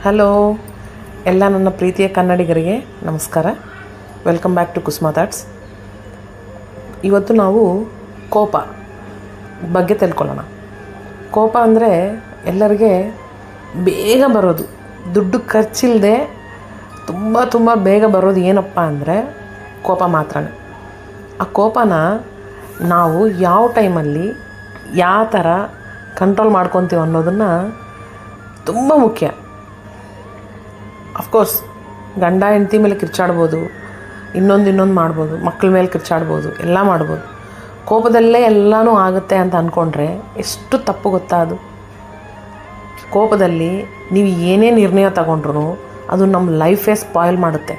Hello ಎಲ್ಲ ನನ್ನ ಪ್ರೀತಿಯ ಕನ್ನಡಿಗರಿಗೆ ನಮಸ್ಕಾರ. Welcome back to Kusuma thoughts. ಇವತ್ತು ನಾವು ಕೋಪ ಬಗ್ಗೆ ತಿಳ್ಕೊಳ್ಳೋಣ. ಕೋಪ ಅಂದರೆ ಎಲ್ಲರಿಗೆ ಬೇಗ ಬರೋದು, ದುಡ್ಡು ಖರ್ಚಿಲ್ಲದೆ ತುಂಬ ಬೇಗ ಬರೋದು ಏನಪ್ಪ ಅಂದರೆ ಕೋಪ ಮಾತ್ರನೇ. ಆ ಕೋಪನ ನಾವು ಯಾವ ಟೈಮಲ್ಲಿ ಯಾವ ಥರ ಕಂಟ್ರೋಲ್ ಮಾಡ್ಕೊತೀವಿ ಅನ್ನೋದನ್ನು ತುಂಬ ಮುಖ್ಯ. ಅಫ್ಕೋರ್ಸ್ ಗಂಡ ಹೆಂಡತಿ ಮೇಲೆ ಕಿರ್ಚಾಡ್ಬೋದು, ಇನ್ನೊಂದು ಮಾಡ್ಬೋದು, ಮಕ್ಕಳ ಮೇಲೆ ಕಿರ್ಚಾಡ್ಬೋದು, ಎಲ್ಲ ಮಾಡ್ಬೋದು. ಕೋಪದಲ್ಲೇ ಎಲ್ಲನೂ ಆಗುತ್ತೆ ಅಂತ ಅಂದ್ಕೊಂಡ್ರೆ ಎಷ್ಟು ತಪ್ಪು ಗೊತ್ತಾ ಅದು. ಕೋಪದಲ್ಲಿ ನೀವು ಏನೇ ನಿರ್ಣಯ ತಗೊಂಡ್ರೂ ಅದು ನಮ್ಮ ಲೈಫೇ ಸ್ಪಾಯ್ಲ್ ಮಾಡುತ್ತೆ.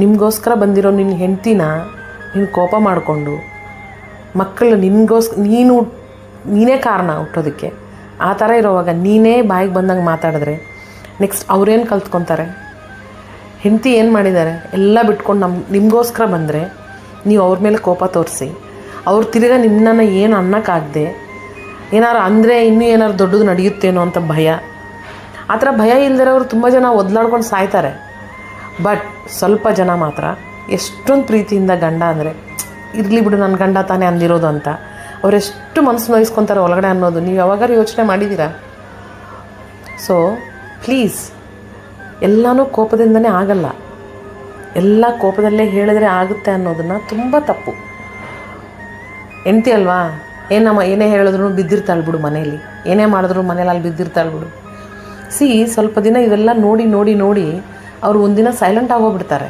ನಿಮಗೋಸ್ಕರ ಬಂದಿರೋ ನಿನ್ನ ಹೆಂಡ್ತಿನ ನೀನು ಕೋಪ ಮಾಡಿಕೊಂಡು, ಮಕ್ಕಳು ನೀನೇ ಕಾರಣ ಹುಟ್ಟೋದಕ್ಕೆ, ಆ ಥರ ಇರೋವಾಗ ನೀನೇ ಬಾಯಿಗೆ ಬಂದಂಗೆ ಮಾತಾಡಿದ್ರೆ ನೆಕ್ಸ್ಟ್ ಅವ್ರೇನು ಕಲ್ತ್ಕೊತಾರೆ? ಹೆಂಡತಿ ಏನು ಮಾಡಿದ್ದಾರೆ ಎಲ್ಲ ಬಿಟ್ಕೊಂಡು ನಿಮಗೋಸ್ಕರ ಬಂದರೆ ನೀವು ಅವ್ರ ಮೇಲೆ ಕೋಪ ತೋರಿಸಿ, ಅವ್ರು ತಿರ್ಗಾ ನಿಮ್ಮನ್ನ ಏನು ಅನ್ನೋಕ್ಕಾಗದೆ ಏನಾರು ಅಂದರೆ ಇನ್ನೂ ಏನಾರು ದೊಡ್ಡದು ನಡೆಯುತ್ತೇನೋ ಅಂತ ಭಯ. ಆ ಥರ ಭಯ ಇಲ್ಲದಿರೋರು ತುಂಬ ಜನ ಒದ್ಲಾಡ್ಕೊಂಡು ಸಾಯ್ತಾರೆ. ಬಟ್ ಸ್ವಲ್ಪ ಜನ ಮಾತ್ರ ಎಷ್ಟೊಂದು ಪ್ರೀತಿಯಿಂದ ಗಂಡ ಅಂದರೆ ಇರಲಿ ಬಿಡು ನನ್ನ ಗಂಡ ತಾನೇ ಅಂದಿರೋದು ಅಂತ ಅವರೆಷ್ಟು ಮನಸ್ಸು ನೋಯಿಸ್ಕೊತಾರೆ ಒಳಗಡೆ ಅನ್ನೋದು ನೀವು ಯಾವಾಗಾರು ಯೋಚನೆ ಮಾಡಿದ್ದೀರಾ? ಸೊ ಪ್ಲೀಸ್, ಎಲ್ಲನೂ ಕೋಪದಿಂದನೇ ಆಗಲ್ಲ, ಎಲ್ಲ ಕೋಪದಲ್ಲೇ ಹೇಳಿದ್ರೆ ಆಗುತ್ತೆ ಅನ್ನೋದನ್ನು ತುಂಬ ತಪ್ಪು. ಹೆಂಡ್ತಿ ಅಲ್ವಾ, ಏನೇ ಹೇಳಿದ್ರು ಬಿದ್ದಿರ್ತಾಳೆ ಬಿಡು, ಮನೇಲಿ ಏನೇ ಮಾಡಿದ್ರು ಮನೇಲಿ ಅಲ್ಲಿ ಬಿದ್ದಿರ್ತಾಳೆ ಬಿಡು. ಸ್ವಲ್ಪ ದಿನ ಇವೆಲ್ಲ ನೋಡಿ ಅವರು ಒಂದಿನ ಸೈಲೆಂಟ್ ಆಗೋಗ್ಬಿಡ್ತಾರೆ.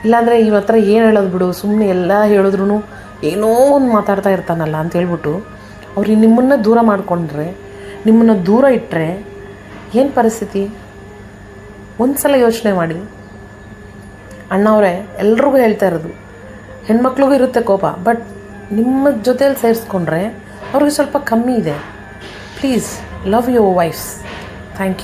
ಇಲ್ಲಾಂದರೆ ಇವನ ಹತ್ರ ಏನು ಹೇಳೋದು ಬಿಡು, ಸುಮ್ಮನೆ ಎಲ್ಲ ಹೇಳಿದ್ರು ಏನೋ ಒಂದು ಮಾತಾಡ್ತಾ ಇರ್ತಾನಲ್ಲ ಅಂತ ಹೇಳ್ಬಿಟ್ಟು ಅವ್ರಿಗೆ ನಿಮ್ಮನ್ನು ದೂರ ಮಾಡಿಕೊಂಡ್ರೆ, ನಿಮ್ಮನ್ನು ದೂರ ಇಟ್ಟರೆ ಏನು ಪರಿಸ್ಥಿತಿ? ಒಂದು ಸಲ ಯೋಚನೆ ಮಾಡಿ. ಅಣ್ಣವರೇ ಎಲ್ರಿಗೂ ಹೇಳ್ತಾ ಇರೋದು, ಹೆಣ್ಮಕ್ಳಿಗೂ ಇರುತ್ತೆ ಕೋಪ, ಬಟ್ ನಿಮ್ಮ ಜೊತೆಯಲ್ಲಿ ಸೇರಿಸ್ಕೊಂಡ್ರೆ ಅವ್ರಿಗೆ ಸ್ವಲ್ಪ ಕಮ್ಮಿ ಇದೆ. Please love your wives. Thank you.